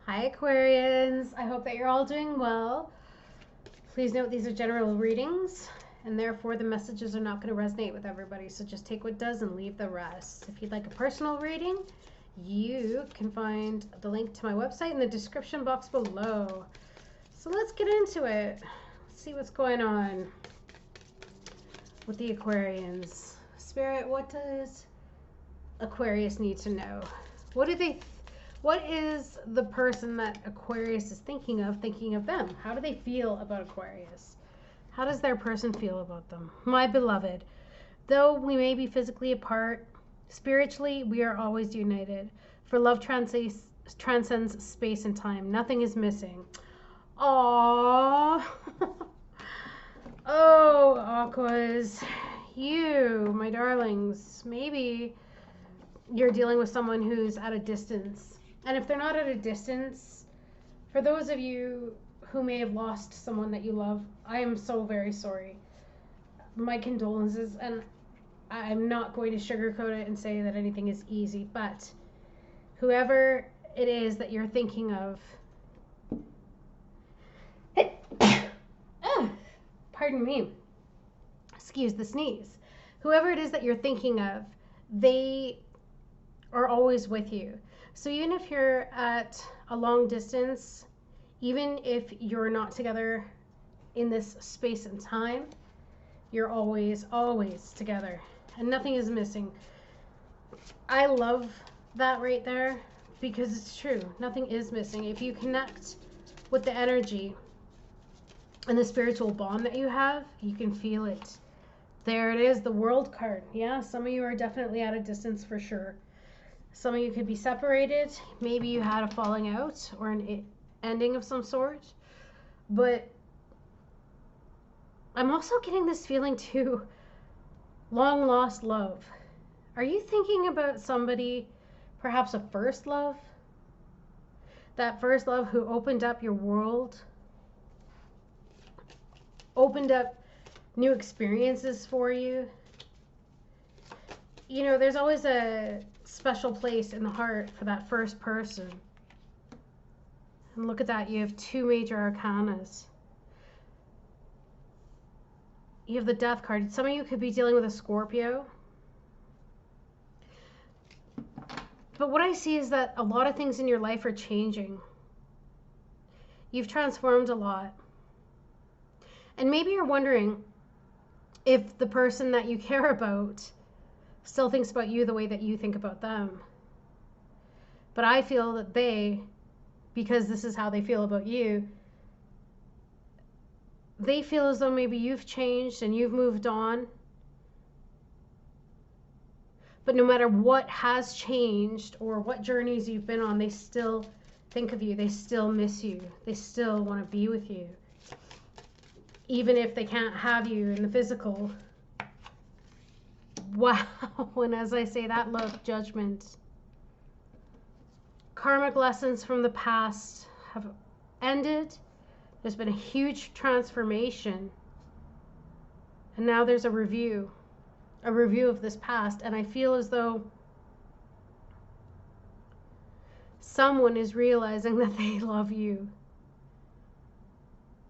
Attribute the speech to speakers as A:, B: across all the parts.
A: Hi Aquarians, I hope that you're all doing well. Please note these are general readings and therefore the messages are not going to resonate with everybody, so just take what does and leave the rest. If you'd like a personal reading, you can find the link to my website in the description box below. So let's get into it. Let's see what's going on with the Aquarians. Spirit, what does Aquarius need to know? What is the person that Aquarius is thinking of them? How do they feel about Aquarius? How does their person feel about them? My beloved, though we may be physically apart, spiritually we are always united. For love transcends space and time. Nothing is missing. Aww. Oh, Aquas. You, my darlings. Maybe you're dealing with someone who's at a distance. And if they're not at a distance, for those of you who may have lost someone that you love, I am so very sorry. My condolences, and I'm not going to sugarcoat it and say that anything is easy, but whoever it is that you're thinking of, pardon me, excuse the sneeze. Whoever it is that you're thinking of, they are always with you. So even if you're at a long distance, even if you're not together in this space and time, you're always, always together. And nothing is missing. I love that right there because it's true. Nothing is missing. If you connect with the energy and the spiritual bond that you have, you can feel it. There it is, the World card. Yeah, some of you are definitely at a distance for sure. Some of you could be separated. Maybe you had a falling out or an ending of some sort. But I'm also getting this feeling too, long lost love. Are you thinking about somebody, perhaps a first love? That first love who opened up your world, opened up new experiences for you. You know, there's always a special place in the heart for that first person. And look at that, you have two major arcanas. You have the Death card. Some of you could be dealing with a Scorpio. But what I see is that a lot of things in your life are changing. You've transformed a lot. And maybe you're wondering if the person that you care about still thinks about you the way that you think about them. But I feel that they, because this is how they feel about you, they feel as though maybe you've changed and you've moved on. But no matter what has changed or what journeys you've been on, they still think of you. They still miss you. They still want to be with you. Even if they can't have you in the physical. Wow. And as I say that, look, judgment. Karmic lessons from the past have ended. There's been a huge transformation. And now there's a review of this past. And I feel as though someone is realizing that they love you.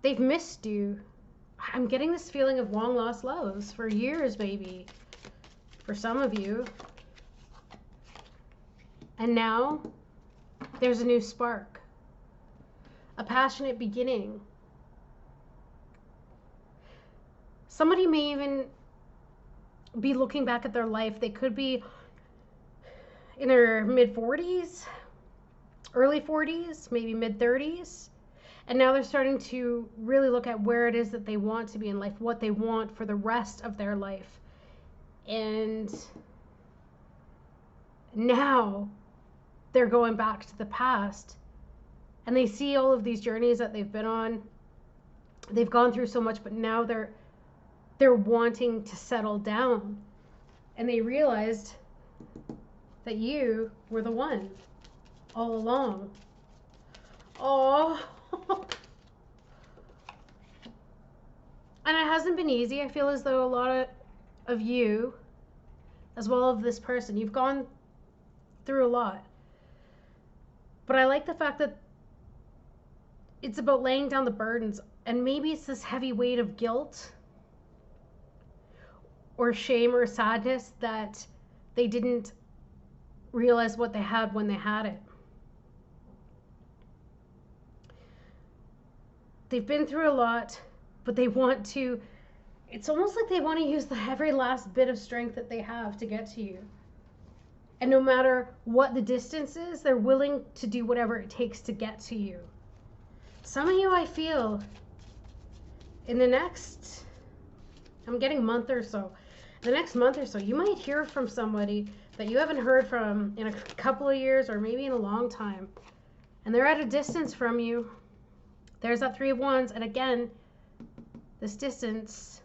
A: They've missed you. I'm getting this feeling of long lost loves for years, maybe. For some of you. And now there's a new spark. A passionate beginning. Somebody may even be looking back at their life. They could be in their mid-40s, early 40s, maybe mid-30s. And now they're starting to really look at where it is that they want to be in life, what they want for the rest of their life. And now they're going back to the past and they see all of these journeys that they've been on. They've gone through so much, but now they're wanting to settle down. And they realized that you were the one all along. Oh. And it hasn't been easy. I feel as though a lot of you, as well as this person, you've gone through a lot. But I like the fact that it's about laying down the burdens. And maybe it's this heavy weight of guilt or shame or sadness that they didn't realize what they had when they had it. They've been through a lot, but they want to, it's almost like they want to use the every last bit of strength that they have to get to you. And no matter what the distance is, they're willing to do whatever it takes to get to you. Some of you, I feel, in the next, I'm getting month or so, the next month or so, you might hear from somebody that you haven't heard from in a couple of years or maybe in a long time. And they're at a distance from you. There's that Three of Wands. And again, this distance.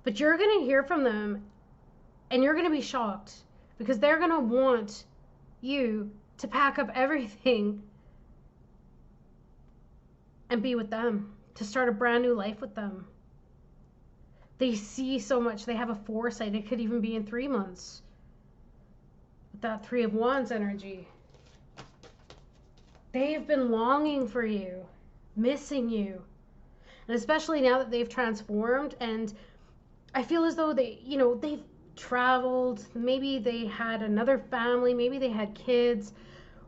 A: But you're going to hear from them and you're going to be shocked because they're going to want you to pack up everything and be with them, to start a brand new life with them. They see so much. They have a foresight. It could even be in 3 months. With that Three of Wands energy. They've been longing for you, missing you. And especially now that they've transformed, and I feel as though they've traveled, maybe they had another family, maybe they had kids,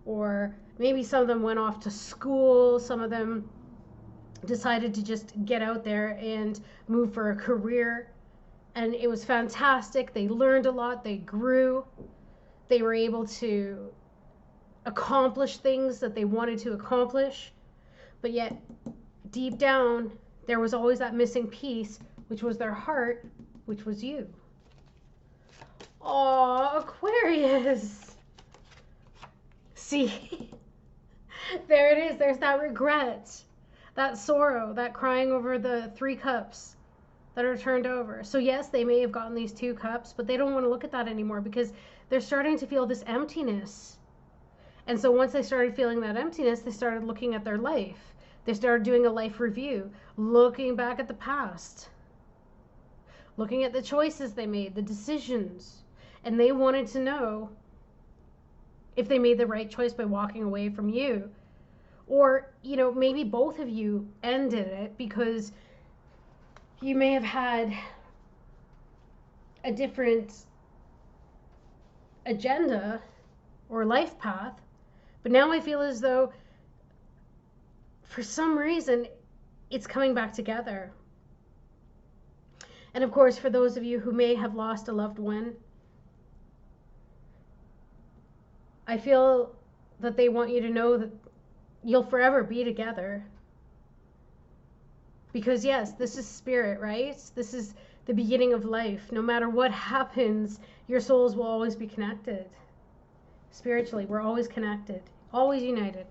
A: or maybe some of them went off to school, some of them decided to just get out there and move for a career, and it was fantastic. They learned a lot, they grew, they were able to accomplish things that they wanted to accomplish, but yet deep down there was always that missing piece, which was their heart, which was you. Oh, Aquarius. See, there it is. There's that regret, that sorrow, that crying over the 3 cups that are turned over. So yes, they may have gotten these 2 cups, but they don't want to look at that anymore because they're starting to feel this emptiness. And so once they started feeling that emptiness, they started looking at their life. They started doing a life review, looking back at the past, looking at the choices they made, the decisions. And they wanted to know if they made the right choice by walking away from you. Or, maybe both of you ended it because you may have had a different agenda or life path. But now I feel as though for some reason it's coming back together. And of course, for those of you who may have lost a loved one, I feel that they want you to know that you'll forever be together. Because yes, this is spirit, right? This is the beginning of life. No matter what happens, your souls will always be connected. Spiritually, we're always connected, always united.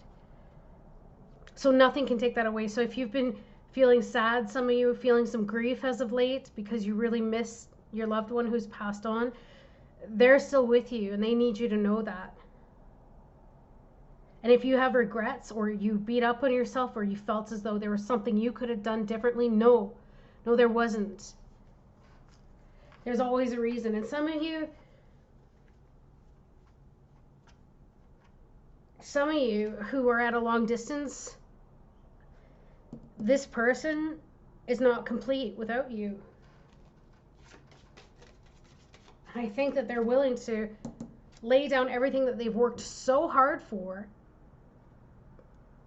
A: So nothing can take that away. So if you've been feeling sad, some of you are feeling some grief as of late because you really miss your loved one who's passed on, they're still with you and they need you to know that. And if you have regrets or you beat up on yourself or you felt as though there was something you could have done differently, no, there wasn't. There's always a reason. And some of you who are at a long distance, this person is not complete without you. And I think that they're willing to lay down everything that they've worked so hard for,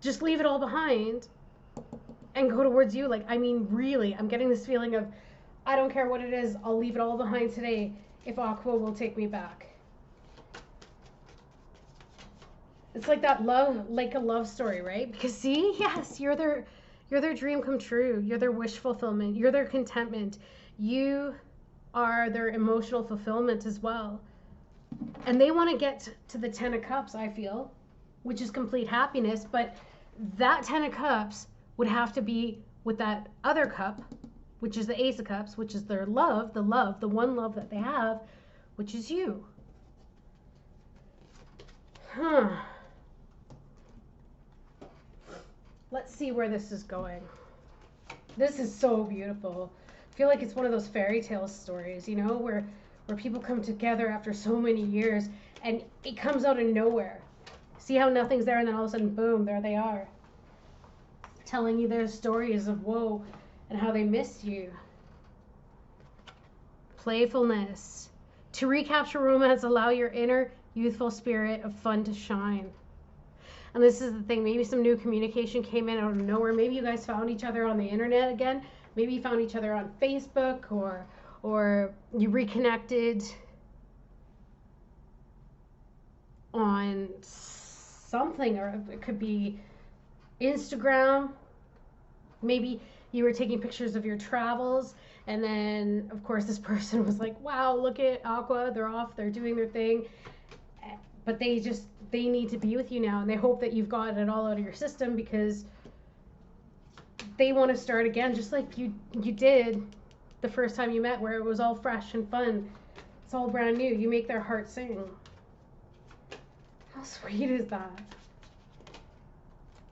A: just leave it all behind and go towards you. Like, I mean, really, I'm getting this feeling of, I don't care what it is, I'll leave it all behind today if Aqua will take me back. It's like that love, like a love story, right? Because see, yes, you're their dream come true. You're their wish fulfillment. You're their contentment. You are their emotional fulfillment as well. And they want to get to the 10 of Cups, I feel, which is complete happiness. But that 10 of Cups would have to be with that other cup, which is the Ace of Cups, which is their love, the one love that they have, which is you. Let's see where this is going. This is so beautiful. I feel like it's one of those fairy tale stories, you know, where people come together after so many years and it comes out of nowhere. See how nothing's there and then all of a sudden, boom, there they are. telling you their stories of woe and how they missed you. Playfulness. To recapture romance, allow your inner youthful spirit of fun to shine. And this is the thing, maybe some new communication came in out of nowhere. Maybe you guys found each other on the internet again. Maybe you found each other on Facebook, or you reconnected on something, or it could be Instagram. Maybe you were taking pictures of your travels, and then of course this person was like, wow, look at Aqua, they're off, they're doing their thing, but they need to be with you now, and they hope that you've gotten it all out of your system because they want to start again, just like you did the first time you met, where it was all fresh and fun. It's all brand new. You make their heart sing. How sweet is that?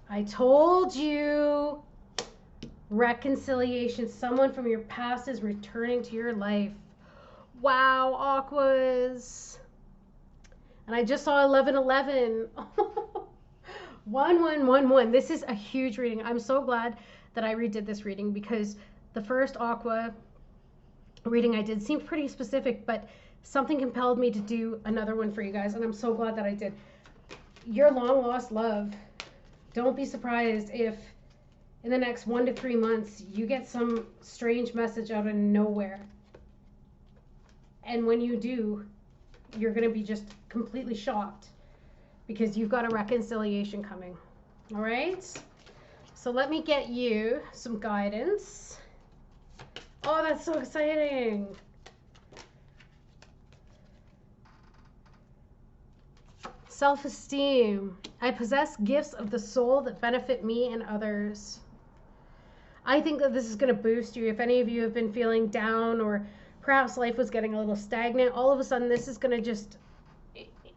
A: I told you. Reconciliation. Someone from your past is returning to your life. Wow, Aquas. And I just saw 1111. 1111. This is a huge reading. I'm so glad that I redid this reading, because the first Aqua reading I did seemed pretty specific, but something compelled me to do another one for you guys, and I'm so glad that I did. Your long lost love. Don't be surprised if in the next 1 to 3 months you get some strange message out of nowhere. And when you do, you're going to be just completely shocked, because you've got a reconciliation coming. All right? So let me get you some guidance. Oh, that's so exciting. Self-esteem. I possess gifts of the soul that benefit me and others. I think that this is going to boost you. If any of you have been feeling down, or perhaps life was getting a little stagnant, all of a sudden this is going to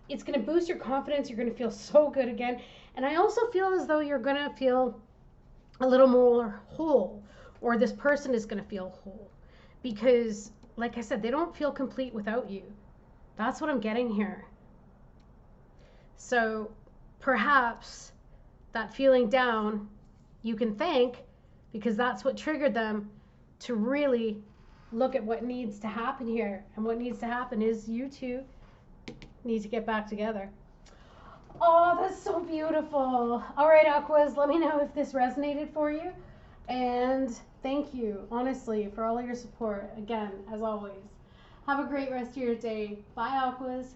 A: it's going to boost your confidence. You're going to feel so good again. And I also feel as though you're going to feel a little more whole, or this person is going to feel whole, because like I said, they don't feel complete without you. That's what I'm getting here. So perhaps that feeling down you can thank, because that's what triggered them to really look at what needs to happen here. And what needs to happen is you two need to get back together. Oh, that's so beautiful. All right, Aquas, let me know if this resonated for you. And thank you, honestly, for all of your support. Again, as always. Have a great rest of your day. Bye, Aquas.